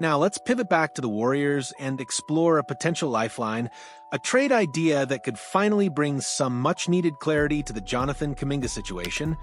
Now let's pivot back to the Warriors and explore a potential lifeline, a trade idea that could finally bring some much-needed clarity to the Jonathan Kuminga situation,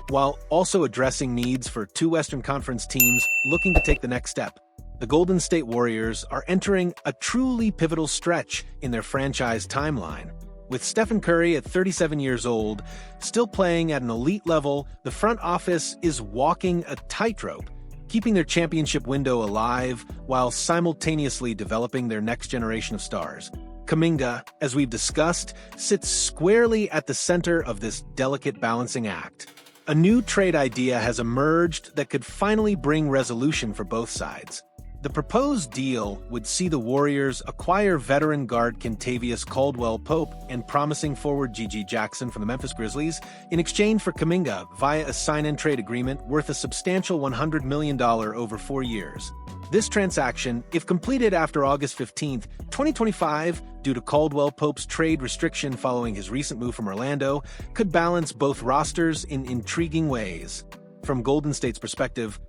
while also addressing needs for two Western Conference teams looking to take the next step. The Golden State Warriors are entering a truly pivotal stretch in their franchise timeline. With Stephen Curry at 37 years old, still playing at an elite level, the front office is walking a tightrope, keeping their championship window alive while simultaneously developing their next generation of stars. Kaminga, as we've discussed, sits squarely at the center of this delicate balancing act. A new trade idea has emerged that could finally bring resolution for both sides. The proposed deal would see the Warriors acquire veteran guard Kentavious Caldwell-Pope and promising forward G.G. Jackson from the Memphis Grizzlies in exchange for Kaminga via a sign-and-trade agreement worth a substantial $100 million over 4 years. This transaction, if completed after August 15, 2025, due to Caldwell-Pope's trade restriction following his recent move from Orlando, could balance both rosters in intriguing ways. From Golden State's perspective,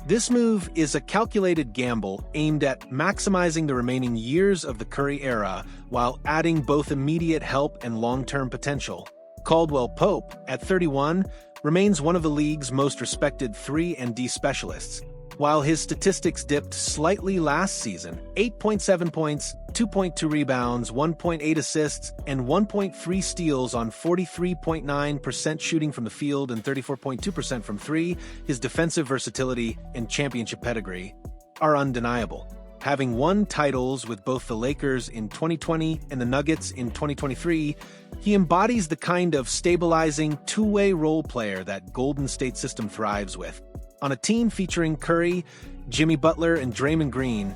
this move is a calculated gamble aimed at maximizing the remaining years of the Curry era while adding both immediate help and long-term potential. Caldwell-Pope, at 31, remains one of the league's most respected 3-and-D specialists. While his statistics dipped slightly last season, 8.7 points, 2.2 rebounds, 1.8 assists, and 1.3 steals on 43.9% shooting from the field and 34.2% from three, his defensive versatility and championship pedigree are undeniable. Having won titles with both the Lakers in 2020 and the Nuggets in 2023, he embodies the kind of stabilizing two-way role player that Golden State system thrives with. On a team featuring Curry, Jimmy Butler, and Draymond Green,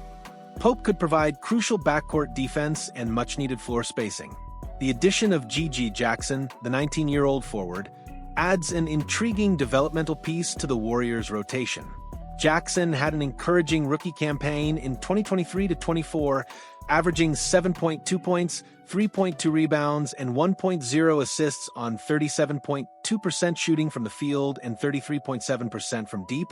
Pope could provide crucial backcourt defense and much-needed floor spacing. The addition of G.G. Jackson, the 19-year-old forward, adds an intriguing developmental piece to the Warriors' rotation. Jackson had an encouraging rookie campaign in 2023-24, averaging 7.2 points, 3.2 rebounds, and 1.0 assists on 37.2% shooting from the field and 33.7% from deep,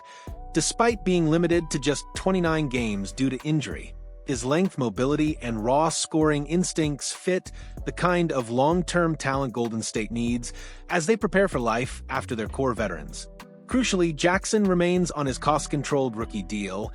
despite being limited to just 29 games due to injury. His length, mobility, and raw scoring instincts fit the kind of long-term talent Golden State needs as they prepare for life after their core veterans. Crucially, Jackson remains on his cost-controlled rookie deal,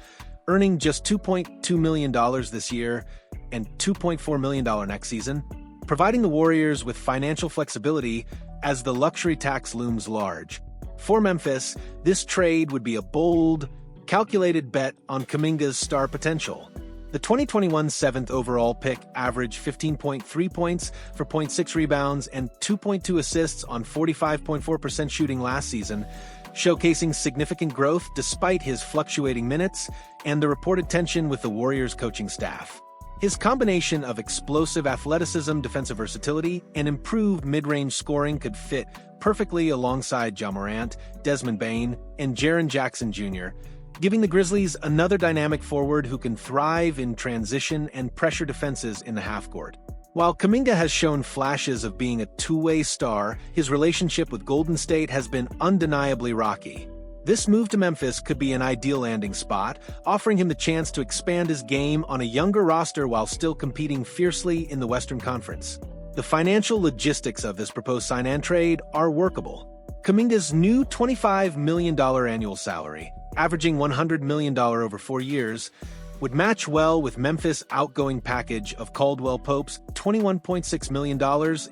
earning just $2.2 million this year and $2.4 million next season, providing the Warriors with financial flexibility as the luxury tax looms large. For Memphis, this trade would be a bold, calculated bet on Kaminga's star potential. The 2021 7th overall pick averaged 15.3 points for 0.6 rebounds and 2.2 assists on 45.4% shooting last season, showcasing significant growth despite his fluctuating minutes and the reported tension with the Warriors' coaching staff. His combination of explosive athleticism, defensive versatility, and improved mid-range scoring could fit perfectly alongside Ja Morant, Desmond Bane, and Jaren Jackson Jr., giving the Grizzlies another dynamic forward who can thrive in transition and pressure defenses in the half-court. While Kaminga has shown flashes of being a two-way star, his relationship with Golden State has been undeniably rocky. This move to Memphis could be an ideal landing spot, offering him the chance to expand his game on a younger roster while still competing fiercely in the Western Conference. The financial logistics of this proposed sign-and-trade are workable. Kaminga's new $25 million annual salary, averaging $100 million over 4 years, would match well with Memphis' outgoing package of Caldwell-Pope's $21.6 million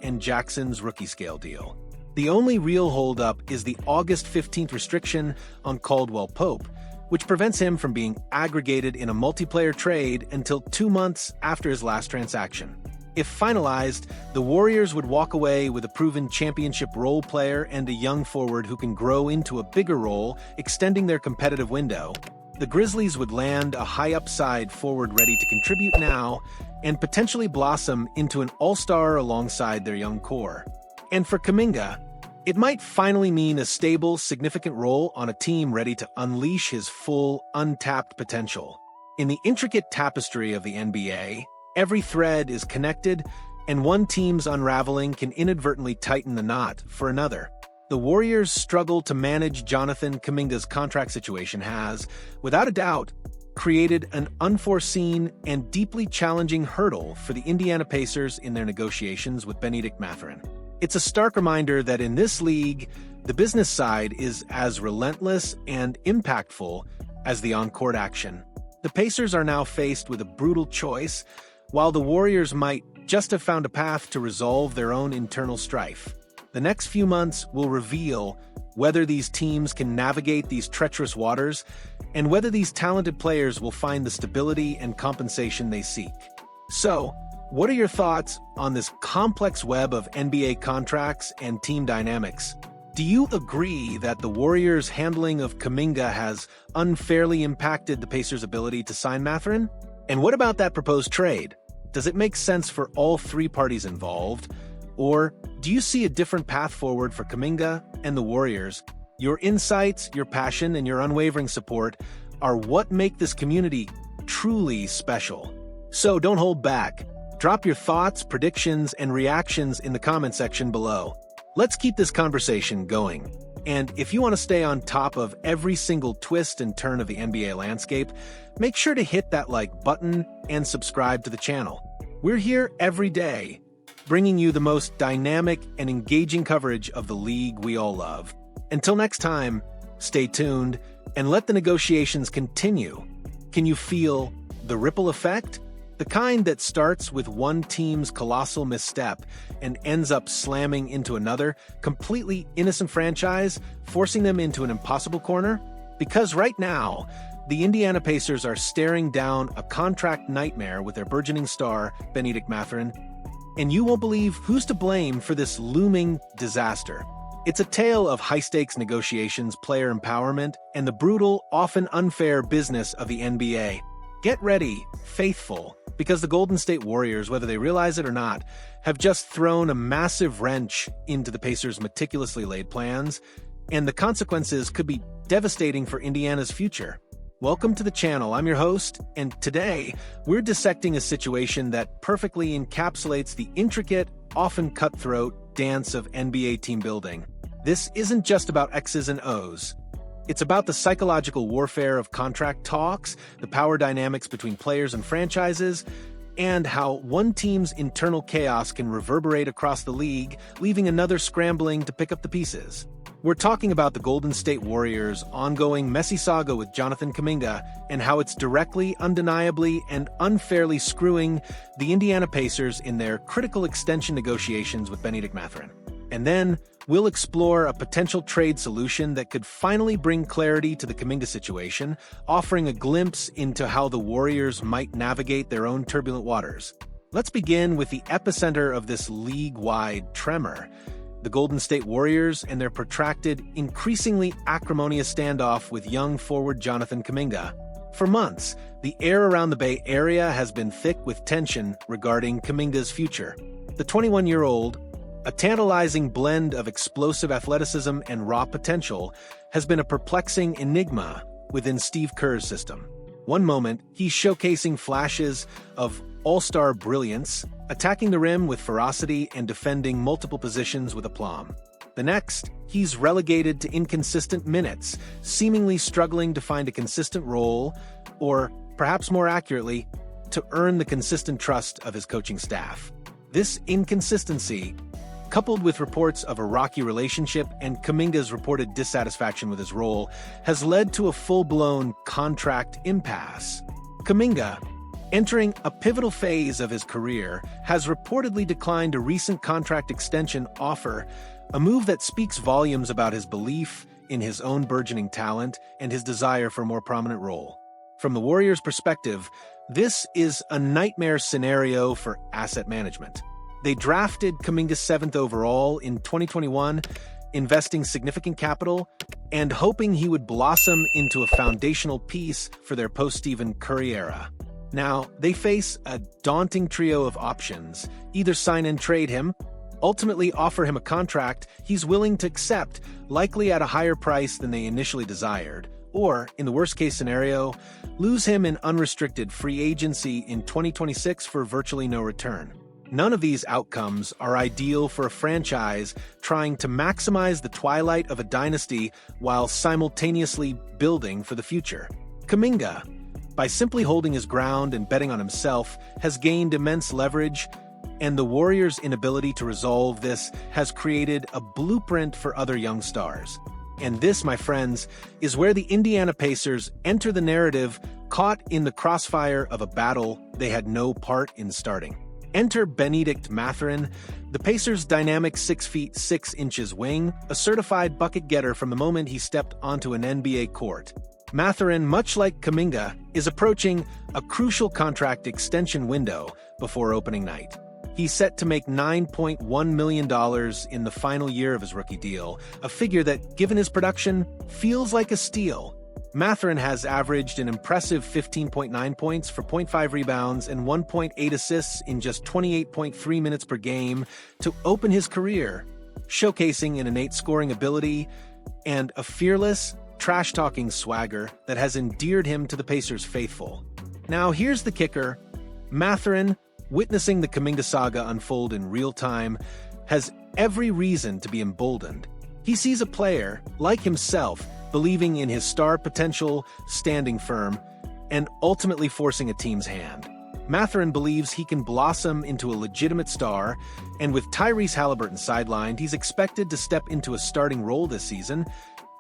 and Jackson's rookie-scale deal. The only real holdup is the August 15th restriction on Caldwell-Pope, which prevents him from being aggregated in a multiplayer trade until 2 months after his last transaction. If finalized, the Warriors would walk away with a proven championship role player and a young forward who can grow into a bigger role, extending their competitive window. The Grizzlies would land a high-upside forward ready to contribute now and potentially blossom into an all-star alongside their young core. And for Kaminga, it might finally mean a stable, significant role on a team ready to unleash his full, untapped potential. In the intricate tapestry of the NBA, every thread is connected, and one team's unraveling can inadvertently tighten the knot for another. The Warriors' struggle to manage Jonathan Kuminga's contract situation has, without a doubt, created an unforeseen and deeply challenging hurdle for the Indiana Pacers in their negotiations with Bennedict Mathurin. It's a stark reminder that in this league, the business side is as relentless and impactful as the on-court action. The Pacers are now faced with a brutal choice, while the Warriors might just have found a path to resolve their own internal strife. The next few months will reveal whether these teams can navigate these treacherous waters and whether these talented players will find the stability and compensation they seek. So, what are your thoughts on this complex web of NBA contracts and team dynamics? Do you agree that the Warriors' handling of Kaminga has unfairly impacted the Pacers' ability to sign Mathurin? And what about that proposed trade? Does it make sense for all three parties involved? Or do you see a different path forward for Kaminga and the Warriors? Your insights, your passion, and your unwavering support are what make this community truly special. So don't hold back. Drop your thoughts, predictions, and reactions in the comment section below. Let's keep this conversation going. And if you want to stay on top of every single twist and turn of the NBA landscape, make sure to hit that like button and subscribe to the channel. We're here every day, bringing you the most dynamic and engaging coverage of the league we all love. Until next time, stay tuned and let the negotiations continue. Can you feel the ripple effect? The kind that starts with one team's colossal misstep and ends up slamming into another, completely innocent franchise, forcing them into an impossible corner? Because right now, the Indiana Pacers are staring down a contract nightmare with their burgeoning star, Bennedict Mathurin, and you won't believe who's to blame for this looming disaster. It's a tale of high-stakes negotiations, player empowerment, and the brutal, often unfair business of the NBA. Get ready, faithful, because the Golden State Warriors, whether they realize it or not, have just thrown a massive wrench into the Pacers' meticulously laid plans, and the consequences could be devastating for Indiana's future. Welcome to the channel. I'm your host, and today we're dissecting a situation that perfectly encapsulates the intricate, often cutthroat dance of NBA team building. This isn't just about X's and O's. It's about the psychological warfare of contract talks, the power dynamics between players and franchises, and how one team's internal chaos can reverberate across the league, leaving another scrambling to pick up the pieces. We're talking about the Golden State Warriors' ongoing messy saga with Jonathan Kuminga and how it's directly, undeniably, and unfairly screwing the Indiana Pacers in their critical extension negotiations with Bennedict Mathurin. And then, we'll explore a potential trade solution that could finally bring clarity to the Kaminga situation, offering a glimpse into how the Warriors might navigate their own turbulent waters. Let's begin with the epicenter of this league-wide tremor: the Golden State Warriors and their protracted, increasingly acrimonious standoff with young forward Jonathan Kuminga. For months, the air around the Bay Area has been thick with tension regarding Kaminga's future. The 21-year-old, a tantalizing blend of explosive athleticism and raw potential, has been a perplexing enigma within Steve Kerr's system. One moment, he's showcasing flashes of all-star brilliance, attacking the rim with ferocity and defending multiple positions with aplomb. The next, he's relegated to inconsistent minutes, seemingly struggling to find a consistent role, or, perhaps more accurately, to earn the consistent trust of his coaching staff. This inconsistency, coupled with reports of a rocky relationship and Kaminga's reported dissatisfaction with his role, has led to a full-blown contract impasse. Kaminga, entering a pivotal phase of his career, has reportedly declined a recent contract extension offer, a move that speaks volumes about his belief in his own burgeoning talent and his desire for a more prominent role. From the Warriors' perspective, this is a nightmare scenario for asset management. They drafted Kaminga 7th overall in 2021, investing significant capital and hoping he would blossom into a foundational piece for their post-Stephen Curry era. Now, they face a daunting trio of options: either sign and trade him, ultimately offer him a contract he's willing to accept, likely at a higher price than they initially desired, or, in the worst-case scenario, lose him in unrestricted free agency in 2026 for virtually no return. None of these outcomes are ideal for a franchise trying to maximize the twilight of a dynasty while simultaneously building for the future. Kaminga, by simply holding his ground and betting on himself, has gained immense leverage, and the Warriors' inability to resolve this has created a blueprint for other young stars. And this, my friends, is where the Indiana Pacers enter the narrative, caught in the crossfire of a battle they had no part in starting. Enter Bennedict Mathurin, the Pacers' dynamic 6 feet 6 inches wing, a certified bucket getter from the moment he stepped onto an NBA court. Mathurin, much like Kaminga, is approaching a crucial contract extension window before opening night. He's set to make $9.1 million in the final year of his rookie deal, a figure that, given his production, feels like a steal. Mathurin has averaged an impressive 15.9 points for 0.5 rebounds and 1.8 assists in just 28.3 minutes per game to open his career, showcasing an innate scoring ability and a fearless, trash-talking swagger that has endeared him to the Pacers' faithful. Now here's the kicker. Mathurin, witnessing the Kaminga saga unfold in real time, has every reason to be emboldened. He sees a player, like himself, believing in his star potential, standing firm, and ultimately forcing a team's hand. Mathurin believes he can blossom into a legitimate star, and with Tyrese Halliburton sidelined, he's expected to step into a starting role this season,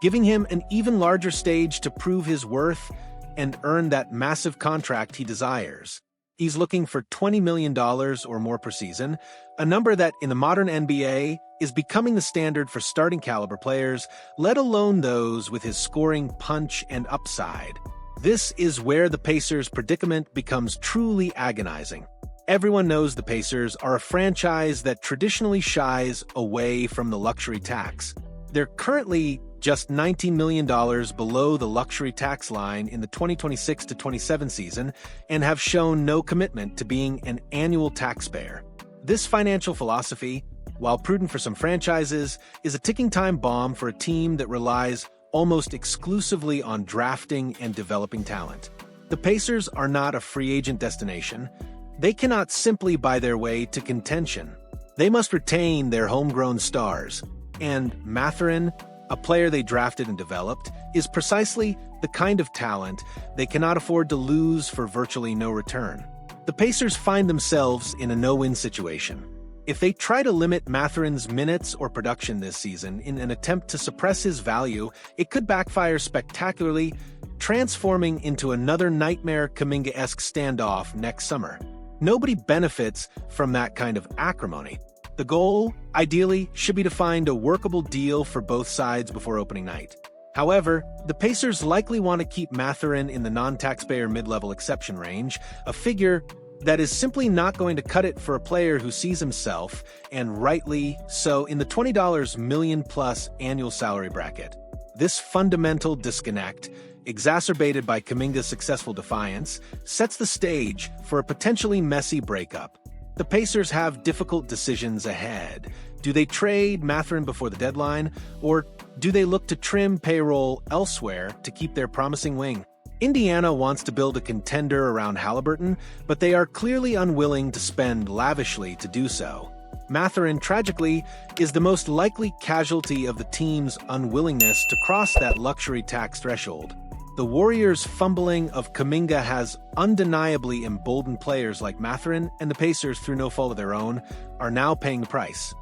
giving him an even larger stage to prove his worth and earn that massive contract he desires. He's looking for $20 million or more per season, a number that, in the modern NBA, is becoming the standard for starting caliber players, let alone those with his scoring punch and upside. This is where the Pacers' predicament becomes truly agonizing. Everyone knows the Pacers are a franchise that traditionally shies away from the luxury tax. They're currently just $19 million below the luxury tax line in the 2026-27 season and have shown no commitment to being an annual taxpayer. This financial philosophy, while prudent for some franchises, is a ticking time bomb for a team that relies almost exclusively on drafting and developing talent. The Pacers are not a free agent destination. They cannot simply buy their way to contention. They must retain their homegrown stars. And Mathurin, a player they drafted and developed, is precisely the kind of talent they cannot afford to lose for virtually no return. The Pacers find themselves in a no-win situation. If they try to limit Mathurin's minutes or production this season in an attempt to suppress his value, it could backfire spectacularly, transforming into another nightmare Kaminga-esque standoff next summer. Nobody benefits from that kind of acrimony. The goal, ideally, should be to find a workable deal for both sides before opening night. However, the Pacers likely want to keep Mathurin in the non-taxpayer mid-level exception range, a figure that is simply not going to cut it for a player who sees himself, and rightly so, in the $20 million-plus annual salary bracket. This fundamental disconnect, exacerbated by Kaminga's successful defiance, sets the stage for a potentially messy breakup. The Pacers have difficult decisions ahead. Do they trade Mathurin before the deadline, or do they look to trim payroll elsewhere to keep their promising wing? Indiana wants to build a contender around Halliburton, but they are clearly unwilling to spend lavishly to do so. Mathurin, tragically, is the most likely casualty of the team's unwillingness to cross that luxury tax threshold. The Warriors' fumbling of Kaminga has undeniably emboldened players like Mathurin, and the Pacers, through no fault of their own, are now paying the price.